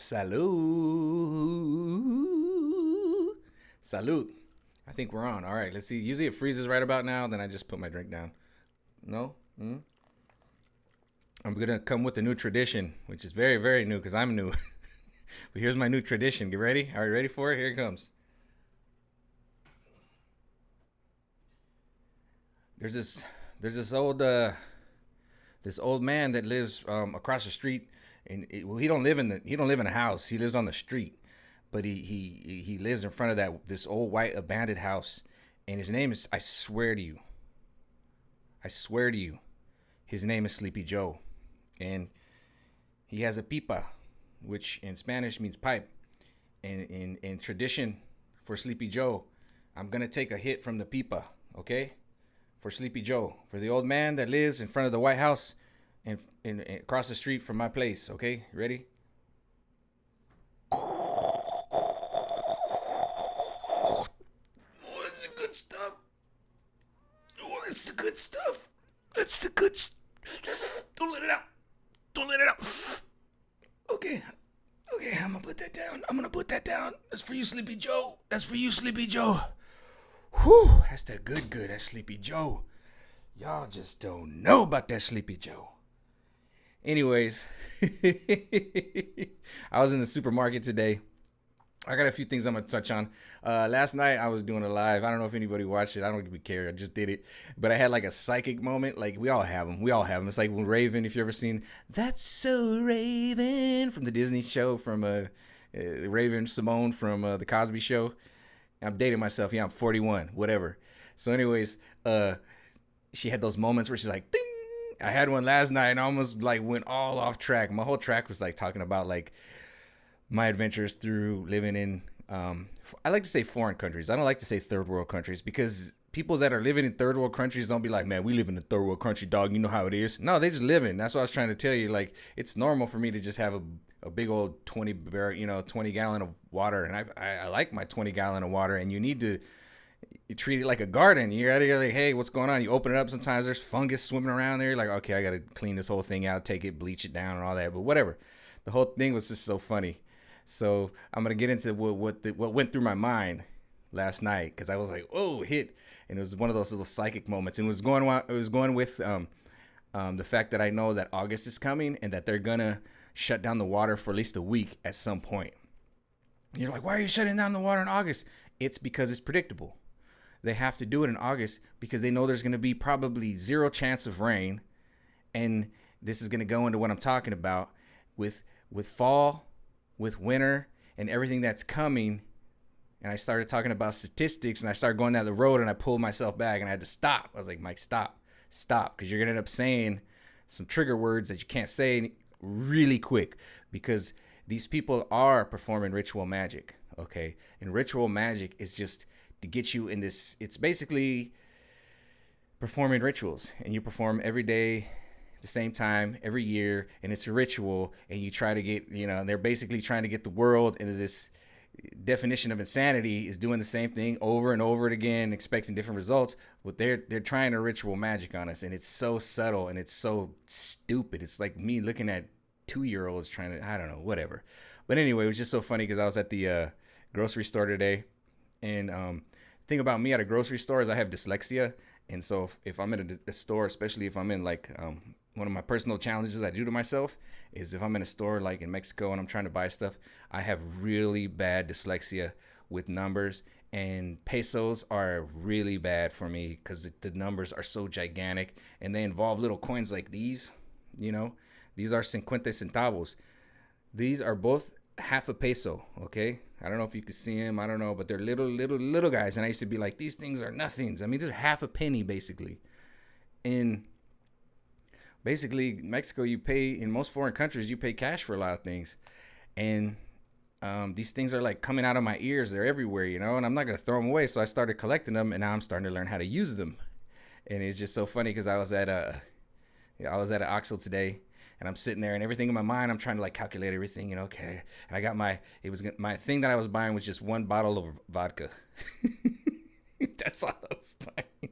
Salud. Salud. I think we're on. All right, let's see. Usually it freezes right about now, then I just put my drink down. No? I'm going to come with a new tradition, which is very, very new because I'm new. But here's my new tradition. Get ready? Are you ready for it? Here it comes. There's this there's this old man that lives across the street, and well, he don't live in a house. He lives on the street, but he lives in front of this old white abandoned house, and his name is, I swear to you, his name is Sleepy Joe, and he has a pipa, which in Spanish means pipe, and in tradition for Sleepy Joe, I'm gonna take a hit from the pipa, okay? For Sleepy Joe, for the old man that lives in front of the White House and across the street from my place. Okay, ready? Oh, it's the good stuff. Oh, it's the good stuff. It's the good. Don't let it out. Don't let it out. Okay, okay, I'm gonna put that down. I'm gonna put that down. That's for you, Sleepy Joe. That's for you, Sleepy Joe. Whew, that's that good. That's Sleepy Joe. Y'all just don't know about that Sleepy Joe. Anyways, I was in the supermarket today. I got a few things I'm gonna touch on. Last night I was doing a live. I don't know if anybody watched it. I don't really care. I just did it. But I had like a psychic moment. Like we all have them. We all have them. It's like when Raven, if you ever seen That's So Raven from the Disney show from Raven Simone from the Cosby Show. I'm dating myself. Yeah, I'm 41. Whatever. So, anyways, she had those moments where she's like, ding. I had one last night and I almost like went all off track. My whole track was like talking about like my adventures through living in, I like to say foreign countries. I don't like to say third world countries because people that are living in third world countries don't be like, man, we live in a third world country, dog. You know how it is. No, they just live in. That's what I was trying to tell you. Like, it's normal for me to just have a big old 20 gallon of water. And I like my 20 gallon of water. And you need to treat it like a garden. You gotta go like, hey, what's going on? You open it up. Sometimes there's fungus swimming around there. You're like, okay, I gotta clean this whole thing out, take it, bleach it down, and all that. But whatever. The whole thing was just so funny. So I'm gonna get into what went through my mind last night because I was like, oh, hit, and it was one of those little psychic moments, and it was going with the fact that I know that August is coming and that they're gonna shut down the water for at least a week at some point. And you're like, why are you shutting down the water in August? It's because it's predictable. They have to do it in August because they know there's going to be probably zero chance of rain, and this is going to go into what I'm talking about with fall, with winter, and everything that's coming. And I started talking about statistics, and I started going down the road, and I pulled myself back, and I had to stop. I was like, Mike, stop, because you're going to end up saying some trigger words that you can't say really quick because these people are performing ritual magic, okay? And ritual magic is just to get you in this. It's basically performing rituals, and you perform every day the same time every year, and it's a ritual, and you try to get, and they're basically trying to get the world into this definition of insanity is doing the same thing over and over again, expecting different results. But they're trying to ritual magic on us, and it's so subtle and it's so stupid. It's like me looking at 2-year-olds trying to, I don't know, whatever. But anyway, it was just so funny because I was at the grocery store today, and thing about me at a grocery store is I have dyslexia, and so if I'm in a store, especially if I'm in like one of my personal challenges I do to myself is if I'm in a store like in Mexico and I'm trying to buy stuff, I have really bad dyslexia with numbers, and pesos are really bad for me because the numbers are so gigantic and they involve little coins like these. These are 50 centavos. These are both half a peso, okay? I don't know if you can see them. I don't know, but they're little guys. And I used to be like, these things are nothings. I mean, they're half a penny, basically. In basically Mexico, you pay, in most foreign countries, you pay cash for a lot of things. And these things are like coming out of my ears. They're everywhere, and I'm not going to throw them away. So I started collecting them, and now I'm starting to learn how to use them. And it's just so funny because I was at an Oxel today, and I'm sitting there, and everything in my mind, I'm trying to like calculate everything, okay. And I got my thing that I was buying was just one bottle of vodka. That's all I was buying.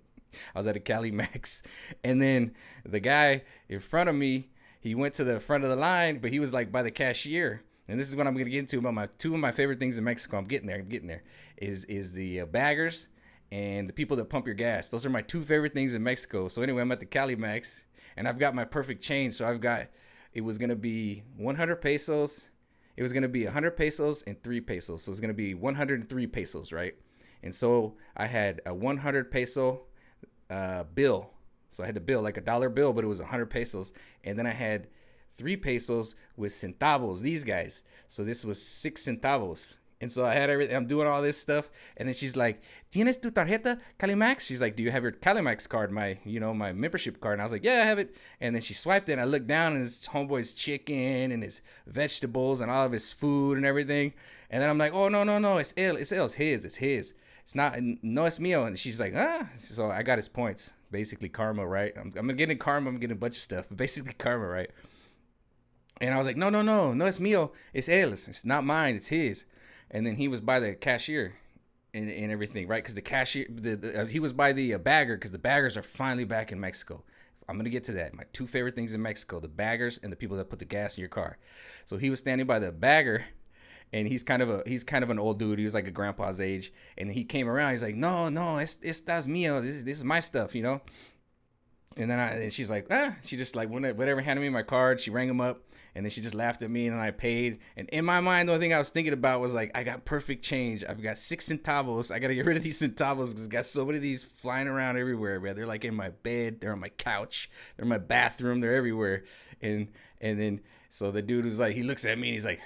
I was at a Cali Max, and then the guy in front of me, he went to the front of the line, but he was like by the cashier, and this is what I'm gonna get into about my two of my favorite things in Mexico. I'm getting there. I'm getting there. Is the baggers and the people that pump your gas. Those are my two favorite things in Mexico. So anyway, I'm at the Calimax, and I've got my perfect change. So I've got it was gonna be 100 pesos. It was gonna be 100 pesos and 3 pesos. So it's gonna be 103 pesos, right? And so I had a 100 peso bill. So I had to bill like a dollar bill, but it was 100 pesos. And then I had 3 pesos with centavos, these guys. So this was 6 centavos. And so I had everything. I'm doing all this stuff. And then she's like, ¿Tienes tu tarjeta Calimax? She's like, do you have your Calimax card, my membership card? And I was like, yeah, I have it. And then she swiped it. And I looked down, and his homeboy's chicken and his vegetables and all of his food and everything. And then I'm like, oh, no, no, no. It's his. It's his. It's not, no, es mío. And she's like, ah. So I got his points. Basically karma, right? I'm getting karma. I'm getting a bunch of stuff. But basically karma, right? And I was like, no, no, no. No es mío. It's él. It's not mine. It's his. And then he was by the cashier and everything, right? Because the cashier, he was by the bagger, because the baggers are finally back in Mexico. I'm gonna get to that. My two favorite things in Mexico: the baggers and the people that put the gas in your car. So he was standing by the bagger, and he's kind of an old dude. He was like a grandpa's age, and he came around. He's like, no, no, estas mío. This is my stuff, you know. And she's like, she just like whatever, handed me my card. She rang him up, and then she just laughed at me, and then I paid. And in my mind, the only thing I was thinking about was like, I got perfect change. I've got 6 centavos. I gotta get rid of these centavos because I got so many of these flying around everywhere, man. They're like in my bed, they're on my couch, they're in my bathroom, they're everywhere. And then so the dude was like, he looks at me and he's like,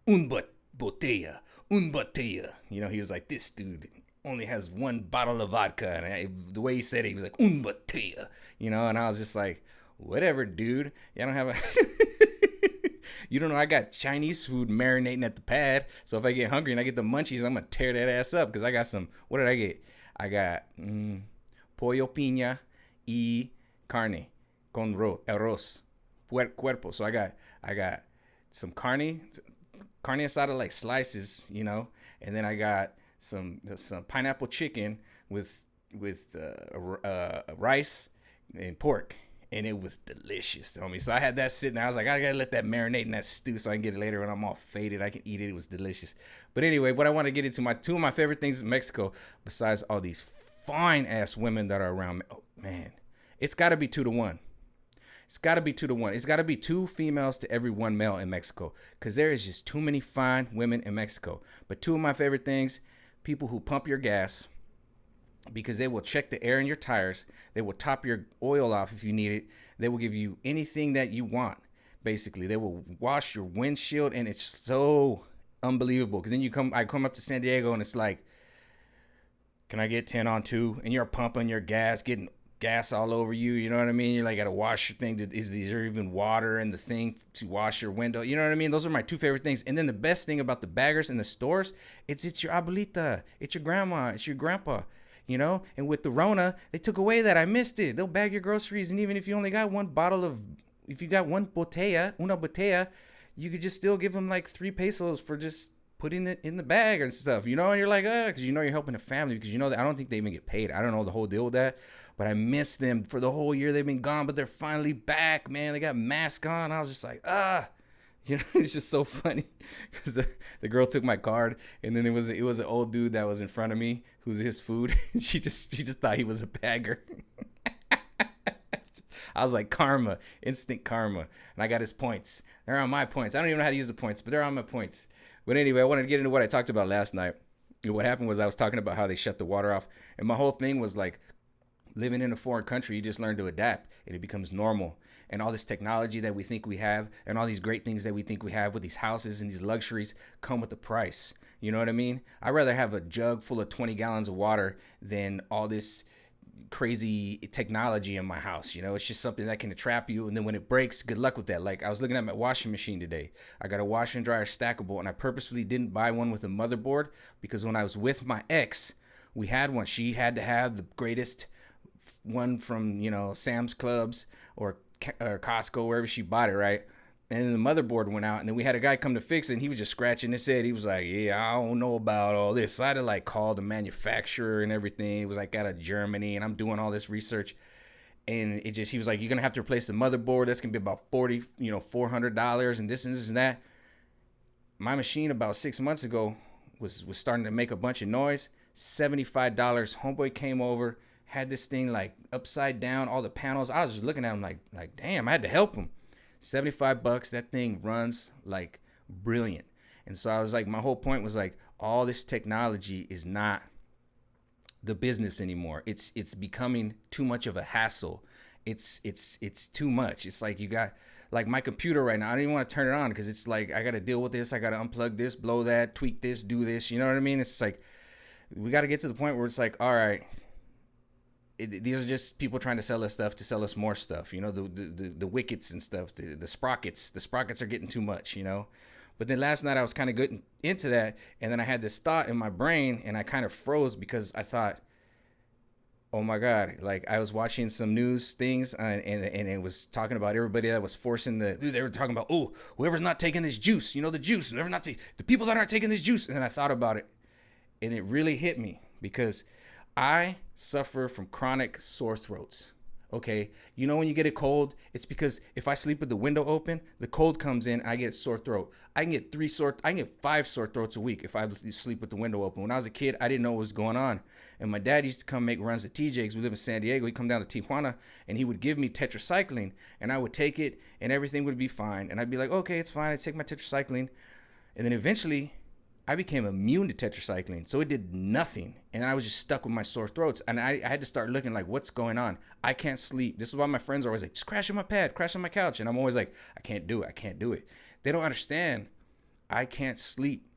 botella, un botella. You know, he was like, this dude only has one bottle of vodka. And the way he said it, he was like, un botella. You know, and I was just like, whatever, dude. I don't have a... You don't know, I got Chinese food marinating at the pad. So if I get hungry and I get the munchies, I'm going to tear that ass up because I got some... What did I get? I got pollo piña y carne con arroz. Cuerpo. So I got some carne asada, like slices, you know. And then I got some pineapple chicken with rice and pork, and it was delicious, homie. So I had that sitting there. I was like, I gotta let that marinate in that stew so I can get it later when I'm all faded. I can eat it. It was delicious. But anyway, what I want to get into, two of my favorite things in Mexico, besides all these fine ass women that are around me. Oh man, it's got to be 2-1. It's got to be 2-1. It's got to be 2 females to every 1 male in Mexico, because there is just too many fine women in Mexico. But two of my favorite things: people who pump your gas, because they will check the air in your tires. They will top your oil off if you need it. They will give you anything that you want. Basically, they will wash your windshield, and it's so unbelievable. Because then I come up to San Diego, and it's like, can I get 10 on 2? And you're pumping your gas, getting gas all over you. You know what I mean? You're like, got to wash your thing. Is there even water in the thing to wash your window? You know what I mean? Those are my 2 favorite things. And then the best thing about the baggers in the stores, it's your abuelita, it's your grandma, it's your grandpa. You know, and with the Rona, they took away that. I missed it. They'll bag your groceries, and even if you only got if you got una botella, you could just still give them like 3 pesos for just putting it in the bag and stuff. You know, and you're like, because you know you're helping a family, because you know that I don't think they even get paid. I don't know the whole deal with that, but I miss them for the whole year. They've been gone, but they're finally back, man. They got masks on. I was just like, You know, it's just so funny because the girl took my card, and then it was an old dude that was in front of me who's his food. she just thought he was a bagger. I was like, karma, instant karma, and I got his points. They're on my points. I don't even know how to use the points, but they're on my points. But anyway, I wanted to get into what I talked about last night. And what happened was I was talking about how they shut the water off, and my whole thing was like, living in a foreign country, you just learn to adapt, and it becomes normal. And all this technology that we think we have, and all these great things that we think we have with these houses and these luxuries, come with a price. You know what I mean? I'd rather have a jug full of 20 gallons of water than all this crazy technology in my house. You know, it's just something that can trap you, and then when it breaks, good luck with that. Like, I was looking at my washing machine today. I got a washer and dryer stackable, and I purposefully didn't buy one with a motherboard, because when I was with my ex, we had one. She had to have the greatest one from, you know, Sam's Clubs or Costco, wherever she bought it, right? And then the motherboard went out, and then we had a guy come to fix it, and he was just scratching his head. He was like, yeah, I don't know about all this. So I had to like call the manufacturer and everything. It was like out of Germany, and I'm doing all this research, and he was like, you're gonna have to replace the motherboard. That's gonna be about $400, and this and that. My machine about 6 months ago was starting to make a bunch of noise. $75. Homeboy came over, had this thing like upside down, all the panels. I was just looking at him like damn, I had to help him. $75. That thing runs like brilliant. And so I was like, my whole point was like, all this technology is not the business anymore. It's becoming too much of a hassle. It's too much. It's like you got like my computer right now. I don't even want to turn it on because it's like I got to deal with this. I got to unplug this, blow that, tweak this, do this. You know what I mean? It's like we got to get to the point where it's like, all right, these are just people trying to sell us stuff to sell us more stuff. You know, the wickets and stuff, the sprockets. The sprockets are getting too much. You know. But then last night I was kind of getting into that, and then I had this thought in my brain, and I kind of froze because I thought, oh my God, like I was watching some news things and it was talking about everybody that was forcing they were talking about, oh, whoever's not taking this juice, you know, the juice, whoever not the people that aren't taking this juice. And then I thought about it and it really hit me because I suffer from chronic sore throats. Okay, you know when you get a cold, it's because if I sleep with the window open, the cold comes in, I get a sore throat. I can get 5 sore throats a week if I sleep with the window open. When I was a kid, I didn't know what was going on. And my dad used to come make runs to TJ's. We live in San Diego. He'd come down to Tijuana and he would give me tetracycline and I would take it and everything would be fine. And I'd be like, okay, it's fine. I'd take my tetracycline. And then eventually I became immune to tetracycline, so it did nothing, and I was just stuck with my sore throats, and I had to start looking like, what's going on? I can't sleep. This is why my friends are always like, just crash on my pad, crash on my couch, and I'm always like, I can't do it. They don't understand. I can't sleep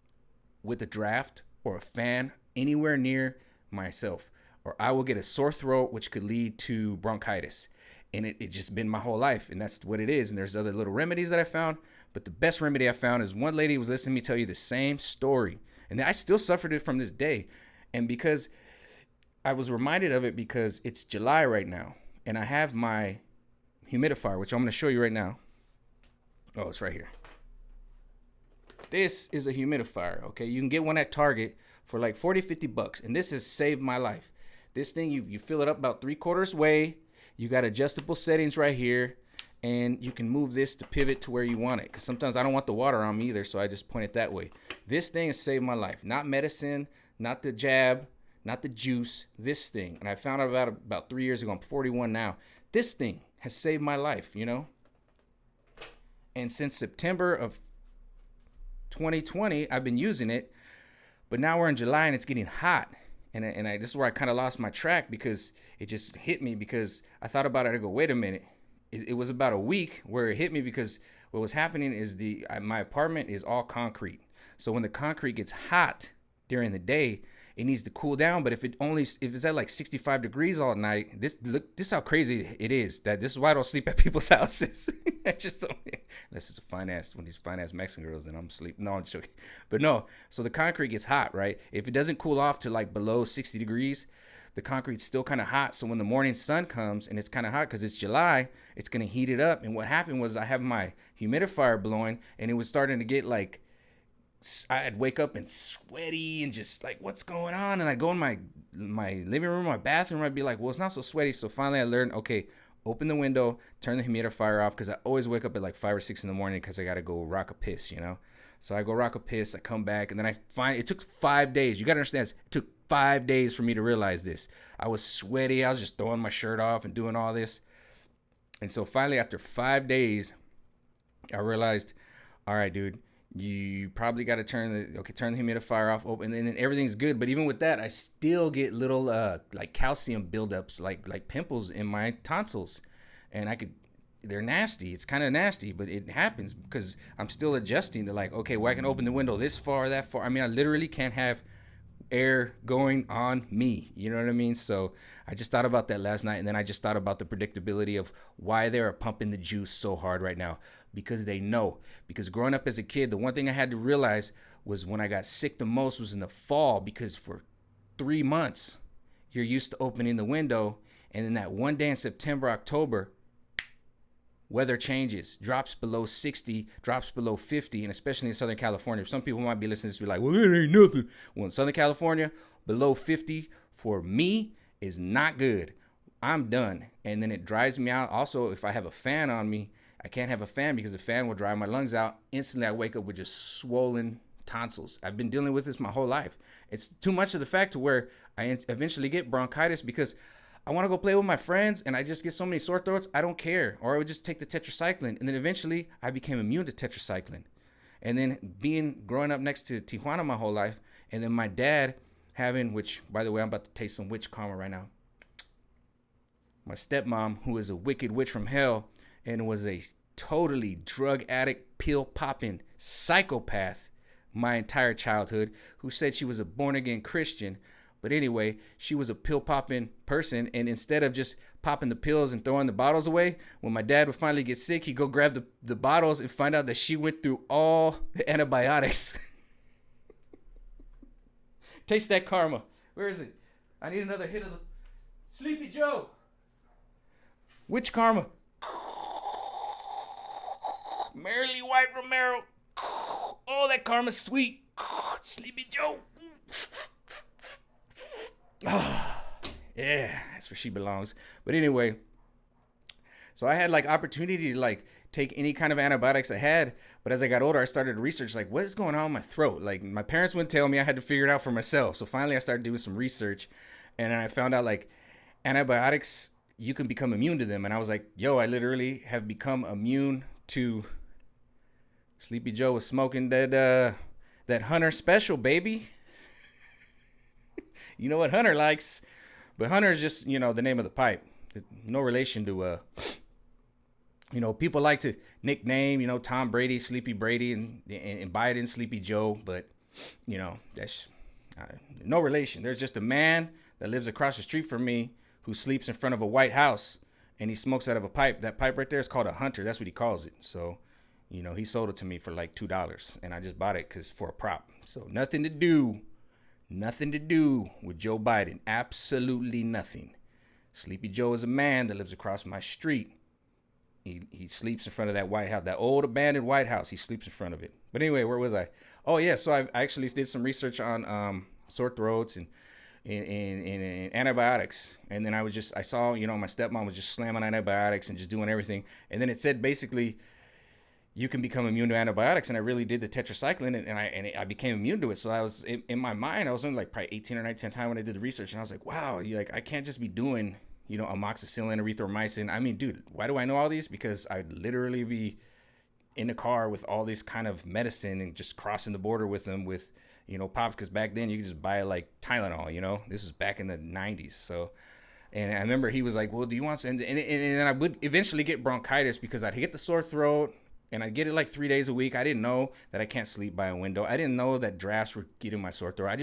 with a draft or a fan anywhere near myself, or I will get a sore throat, which could lead to bronchitis, and it just been my whole life, and that's what it is, and there's other little remedies that I found. But the best remedy I found is one lady was listening to me tell you the same story. And I still suffered it from this day. And because I was reminded of it because it's July right now. And I have my humidifier, which I'm going to show you right now. Oh, it's right here. This is a humidifier, okay? You can get one at Target for like 40, 50 bucks. And this has saved my life. This thing, you fill it up about 3/4 way. You got adjustable settings right here. And you can move this to pivot to where you want it. Because sometimes I don't want the water on me either, so I just point it that way. This thing has saved my life. Not medicine, not the jab, not the juice. This thing. And I found out about 3 years ago. I'm 41 now. This thing has saved my life, you know. And since September of 2020, I've been using it. But now we're in July and it's getting hot. And this is where I kind of lost my track because it just hit me because I thought about it. I go, wait a minute. It was about a week where it hit me because what was happening is my apartment is all concrete. So when the concrete gets hot during the day, it needs to cool down. But if it's at like 65 degrees all night, this is how crazy it is. That this is why I don't sleep at people's houses. Unless it's one of these fine ass Mexican girls, then I'm asleep. No, I'm joking. But no, so the concrete gets hot, right? If it doesn't cool off to like below 60 degrees, the concrete's still kind of hot. So when the morning sun comes and it's kind of hot because it's July, it's going to heat it up. And what happened was I have my humidifier blowing and it was starting to get like, I'd wake up and sweaty and just like, what's going on? And I'd go in my living room, my bathroom. I'd be like, well, it's not so sweaty. So finally I learned, okay, open the window, turn the humidifier off because I always wake up at like 5 or 6 in the morning because I got to go rock a piss, you know? So I go rock a piss, I come back, and then it took 5 days. You got to understand, it took 5 days for me to realize this. I was sweaty. I was just throwing my shirt off and doing all this. And so finally, after 5 days, I realized, all right, dude, you probably got to turn the humidifier off, open, and then everything's good. But even with that, I still get little like calcium buildups, like pimples in my tonsils. And they're nasty. It's kind of nasty, but it happens because I'm still adjusting to like, okay, well, I can open the window this far, that far. I mean, I literally can't have air going on me. You know what I mean? So I just thought about that last night. And then I just thought about the predictability of why they're pumping the juice so hard right now. Because they know. Because growing up as a kid, the one thing I had to realize was when I got sick the most was in the fall. Because for 3 months, you're used to opening the window. And then that one day in September, October, weather changes, drops below 60, drops below 50, and especially in Southern California. Some people might be listening to this and be like, well, it ain't nothing. Well, in Southern California, below 50 for me is not good. I'm done. And then it dries me out. Also, if I have a fan on me, I can't have a fan because the fan will dry my lungs out. Instantly, I wake up with just swollen tonsils. I've been dealing with this my whole life. It's too much of the fact to where I eventually get bronchitis because I want to go play with my friends and I just get so many sore throats. I don't care. Or I would just take the tetracycline. And then eventually I became immune to tetracycline. And then growing up next to Tijuana my whole life, and then my dad having, which by the way, I'm about to taste some witch karma right now. My stepmom, who is a wicked witch from hell and was a totally drug addict, pill popping psychopath my entire childhood, who said she was a born again Christian. But anyway, she was a pill popping person. And instead of just popping the pills and throwing the bottles away, when my dad would finally get sick, he'd go grab the bottles and find out that she went through all the antibiotics. Taste that karma. Where is it? I need another hit of the Sleepy Joe. Which karma? Merrily White Romero. Oh, that karma's sweet. Sleepy Joe. Oh, yeah, that's where she belongs. But anyway, so I had like opportunity to like take any kind of antibiotics I had. But as I got older, I started to research like what is going on with my throat. Like my parents wouldn't tell me. I had to figure it out for myself. So finally I started doing some research and I found out like antibiotics, you can become immune to them. And I was like, yo, I literally have become immune to Sleepy Joe was smoking that Hunter special, baby. You know what Hunter likes. But Hunter is just, the name of the pipe. No relation to, people like to nickname, Tom Brady, Sleepy Brady, and Biden, Sleepy Joe. But, that's no relation. There's just a man that lives across the street from me who sleeps in front of a White House, and he smokes out of a pipe. That pipe right there is called a Hunter. That's what he calls it. So, he sold it to me for like $2, and I just bought it for a prop. So nothing to do with Joe Biden. Absolutely nothing. Sleepy Joe is a man that lives across my street. He sleeps in front of that White House, that old abandoned White House. He sleeps in front of it. But anyway, where was I? Oh yeah, so I actually did some research on sore throats and antibiotics. And then I saw, my stepmom was just slamming antibiotics and just doing everything. And then it said basically you can become immune to antibiotics, and I really did the tetracycline, and I became immune to it. So I was in my mind, I was only like probably 18 or 19 times when I did the research, and I was like, wow, I can't just be doing amoxicillin, erythromycin. I mean, dude, why do I know all these? Because I'd literally be in the car with all this kind of medicine and just crossing the border with them with pops, because back then you could just buy like Tylenol. This was back in the 90s. So. And I remember he was like, well, do you want some? And then I would eventually get bronchitis because I'd get the sore throat. And I get it like 3 days a week. I didn't know that I can't sleep by a window. I didn't know that drafts were getting my sore throat.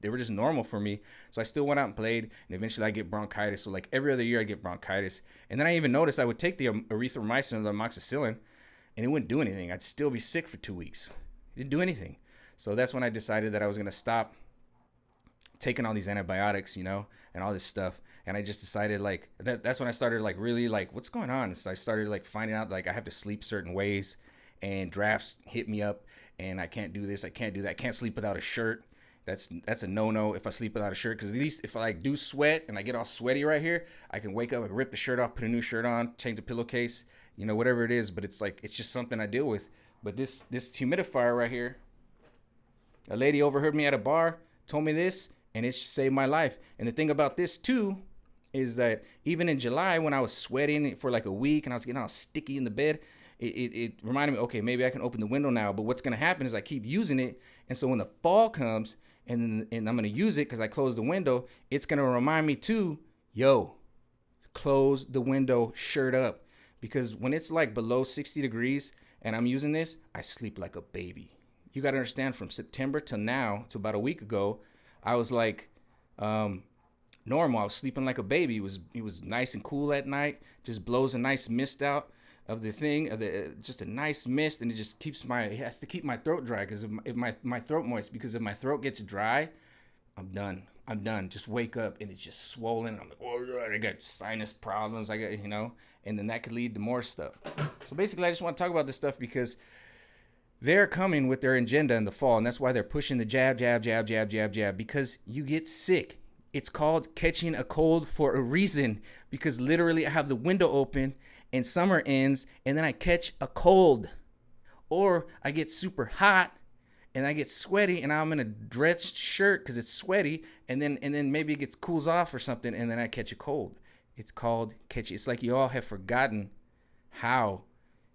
They were just normal for me. So I still went out and played, and eventually I get bronchitis. So like every other year I get bronchitis. And then I even noticed I would take the erythromycin or the amoxicillin, and it wouldn't do anything. I'd still be sick for 2 weeks. It didn't do anything. So that's when I decided that I was going to stop taking all these antibiotics, and all this stuff. And I just decided like that's when I started like really like what's going on. So I started like finding out like I have to sleep certain ways, and drafts hit me up, and I can't do this, I can't do that, I can't sleep without a shirt. That's a no if I sleep without a shirt, because at least if I like do sweat and I get all sweaty right here, I can wake up and rip the shirt off, put a new shirt on, change the pillowcase, whatever it is. But it's like it's just something I deal with. But this humidifier right here, a lady overheard me at a bar, told me this, and it saved my life. And the thing about this too is that even in July when I was sweating for like a week and I was getting all sticky in the bed, it reminded me, okay, maybe I can open the window now. But what's going to happen is I keep using it. And so when the fall comes and I'm going to use it because I closed the window, it's going to remind me too, yo, close the window, shirt up. Because when it's like below 60 degrees and I'm using this, I sleep like a baby. You got to understand, from September to now, to about a week ago, I was like, normal. I was sleeping like a baby. It was nice and cool at night. Just blows a nice mist out of the thing, just a nice mist, and it just it has to keep my throat dry, because if my throat moist, because if my throat gets dry, I'm done. Just wake up and it's just swollen. I'm like, oh, I got sinus problems. I got, and then that could lead to more stuff. So basically, I just want to talk about this stuff because they're coming with their agenda in the fall, and that's why they're pushing the jab, because you get sick. It's called catching a cold for a reason, because literally I have the window open and summer ends and then I catch a cold, or I get super hot and I get sweaty and I'm in a drenched shirt because it's sweaty, and then maybe it gets cools off or something, and then I catch a cold. It's called catch. It's like you all have forgotten how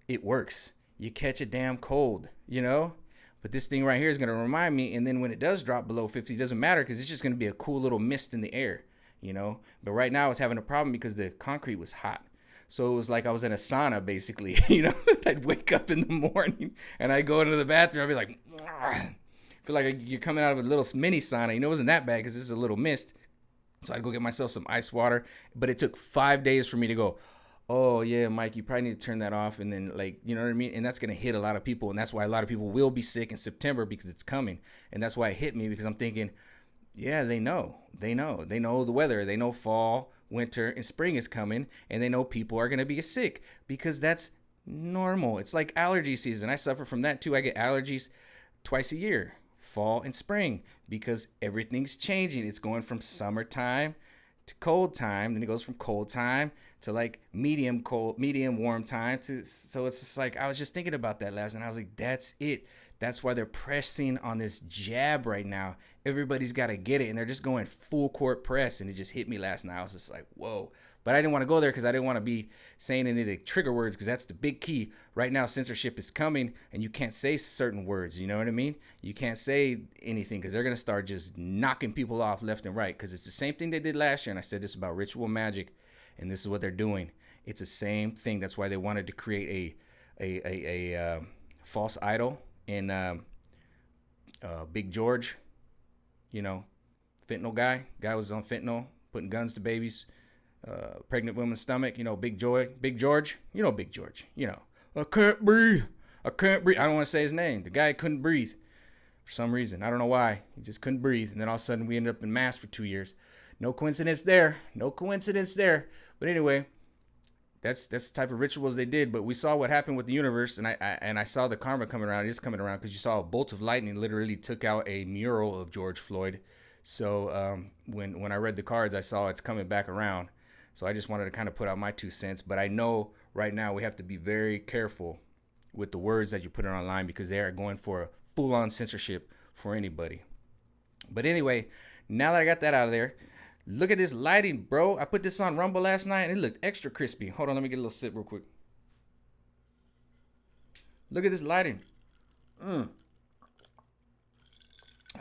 it works. You catch a damn cold, you know? But this thing right here is going to remind me, and then when it does drop below 50, it doesn't matter because it's just going to be a cool little mist in the air, you know? But right now I was having a problem because the concrete was hot. So it was like I was in a sauna, basically. You know, I'd wake up in the morning and I'd go into the bathroom. I'd be like, "Ugh." Feel like you're coming out of a little mini sauna. You know, it wasn't that bad because this is a little mist. So I'd go get myself some ice water. But it took 5 days for me to go, oh, yeah, Mike, you probably need to turn that off. And then, like, you know what I mean? And that's going to hit a lot of people. And that's why a lot of people will be sick in September because it's coming. And that's why it hit me, because I'm thinking, yeah, they know. They know. They know the weather. They know fall, winter, and spring is coming. And they know people are going to be sick because that's normal. It's like allergy season. I suffer from that too. I get allergies twice a year, fall and spring, because everything's changing. It's going from summertime to cold time. Then it goes from cold time to like medium cold, medium warm time. So it's just like, I was just thinking about that last night. I was like, that's it. That's why they're pressing on this jab right now. Everybody's got to get it, and they're just going full court press, and it just hit me last night. I was just like, whoa. But I didn't want to go there because I didn't want to be saying any of the trigger words, because that's the big key. Right now, censorship is coming, and you can't say certain words. You know what I mean? You can't say anything because they're going to start just knocking people off left and right, because it's the same thing they did last year. And I said this about ritual magic, and this is what they're doing. It's the same thing. That's why they wanted to create a false idol in Big George, you know, fentanyl guy was on fentanyl, putting guns to babies, pregnant woman's stomach, you know, Big George, you know, Big George, you know, I can't breathe. I don't want to say his name. The guy couldn't breathe for some reason. I don't know why. He just couldn't breathe. And then all of a sudden we ended up in mass for 2 years. No coincidence there. But anyway, that's the type of rituals they did. But we saw what happened with the universe, and I saw the karma coming around. It is coming around, because you saw a bolt of lightning literally took out a mural of George Floyd. So when I read the cards, I saw it's coming back around. So I just wanted to kind of put out my 2 cents. But I know right now we have to be very careful with the words that you put online, because they are going for a full-on censorship for anybody. But anyway, now that I got that out of there, look at this lighting, bro. I put this on Rumble last night, and it looked extra crispy. Hold on, let me get a little sip real quick. Look at this lighting. I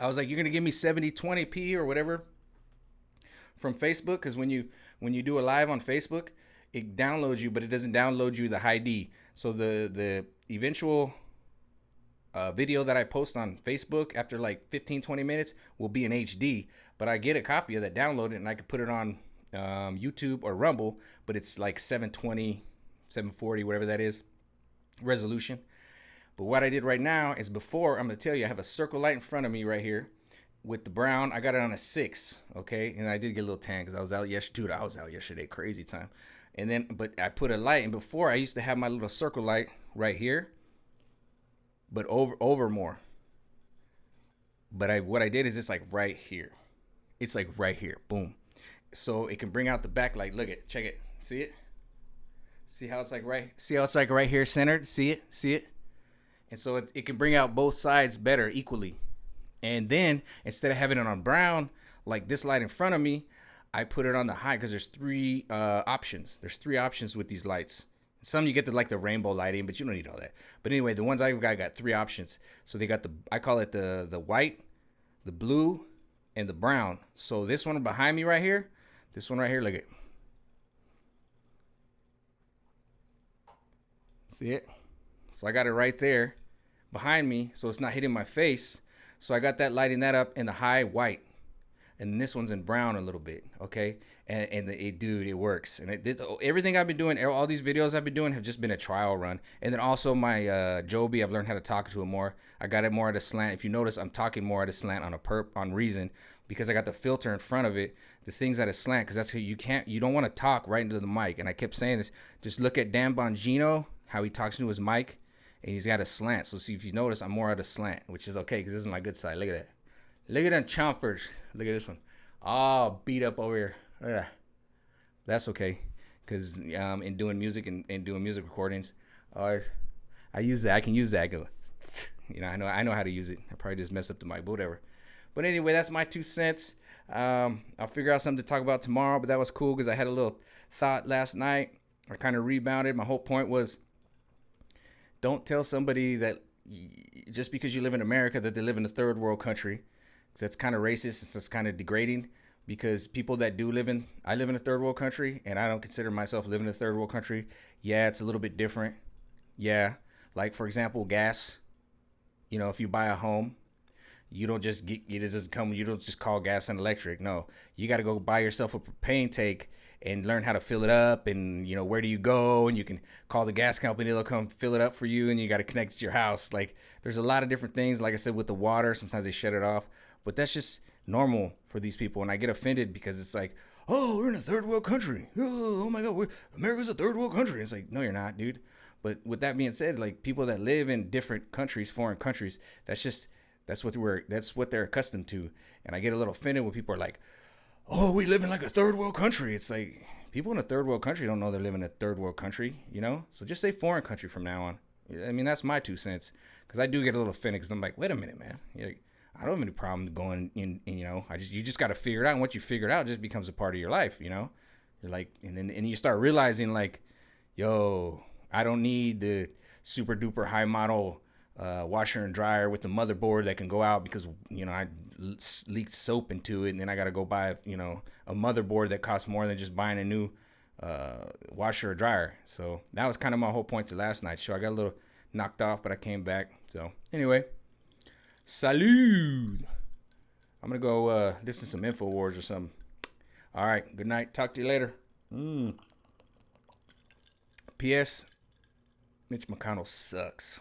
was like, you're going to give me 7020p or whatever from Facebook? Because when you do a live on Facebook, it downloads you, but it doesn't download you the high D. So the eventual video that I post on Facebook after like 15-20 minutes will be in HD, but I get a copy of that, download it, and I can put it on YouTube or Rumble, but it's like 720, 740, whatever that is, resolution. But what I did right now is, before, I'm going to tell you, I have a circle light in front of me right here with the brown. I got it on a 6, okay? And I did get a little tan because I was out yesterday. Dude, I was out yesterday, crazy time. And then, but I put a light, and before I used to have my little circle light right here, but over more. But what I did is, it's like right here. It's like right here, boom. So it can bring out the backlight. Look at, check it, see it? See how it's like right here centered? See it? And so it can bring out both sides better, equally. And then instead of having it on brown, like this light in front of me, I put it on the high, because there's 3 options. There's 3 options with these lights. Some you get the rainbow lighting, but you don't need all that. But anyway, the ones I got 3 options. So they got I call it the white, the blue, and the brown. So this one behind me right here, look at. See it? So I got it right there behind me, so it's not hitting my face. So I got that, lighting that up in the high white, and this one's in brown a little bit, okay? And dude, it works. And everything I've been doing, all these videos I've been doing have just been a trial run. And then also my Joby, I've learned how to talk to it more. I got it more at a slant. If you notice, I'm talking more at a slant on Reason, because I got the filter in front of it. The thing's at a slant, because that's how you don't want to talk right into the mic. And I kept saying this. Just look at Dan Bongino, how he talks into his mic. And he's got a slant. So see, if you notice, I'm more at a slant, which is okay, because this is my good side. Look at that. Look at them chompers. Look at this one. Oh, beat up over here. Look at that. That's okay. because in doing music and doing music recordings, or I use that. I can use that. Go, I know how to use it. I probably just messed up the mic, but whatever. But anyway, that's my 2 cents. I'll figure out something to talk about tomorrow. But that was cool because I had a little thought last night. I kind of rebounded. My whole point was, don't tell somebody that just because you live in America that they live in a third world country. That's kind of racist. It's kind of degrading because people that do I live in a third world country, and I don't consider myself living in a third world country. Yeah, it's a little bit different. Yeah, like for example, gas. If you buy a home, you don't just get it doesn't come. You don't just call gas and electric. No, you got to go buy yourself a propane tank and learn how to fill it up. And where do you go? And you can call the gas company. They'll come fill it up for you, and you got to connect it to your house. Like there's a lot of different things. Like I said, with the water, sometimes they shut it off, but that's just normal for these people. And I get offended because it's like, oh, we're in a third world country. Oh my God, America's a third world country. It's like, no, you're not, dude. But with that being said, like people that live in different countries, foreign countries, that's what they're accustomed to. And I get a little offended when people are like, oh, we live in like a third world country. It's like people in a third world country don't know they're living in a third world country, So just say foreign country from now on. I mean, that's my 2 cents. Because I do get a little offended because I'm like, wait a minute, man. I don't have any problem going in, you just got to figure it out. And once you figure it out, it just becomes a part of your life, You're like, and you start realizing like, yo, I don't need the super duper high model washer and dryer with the motherboard that can go out because I leaked soap into it, and then I got to go buy a motherboard that costs more than just buying a new washer or dryer. So that was kind of my whole point to last night's show. I got a little knocked off, but I came back. So anyway, salud. I'm gonna go listen to some InfoWars or something. All right, good night. Talk to you later. P.S. Mitch McConnell sucks.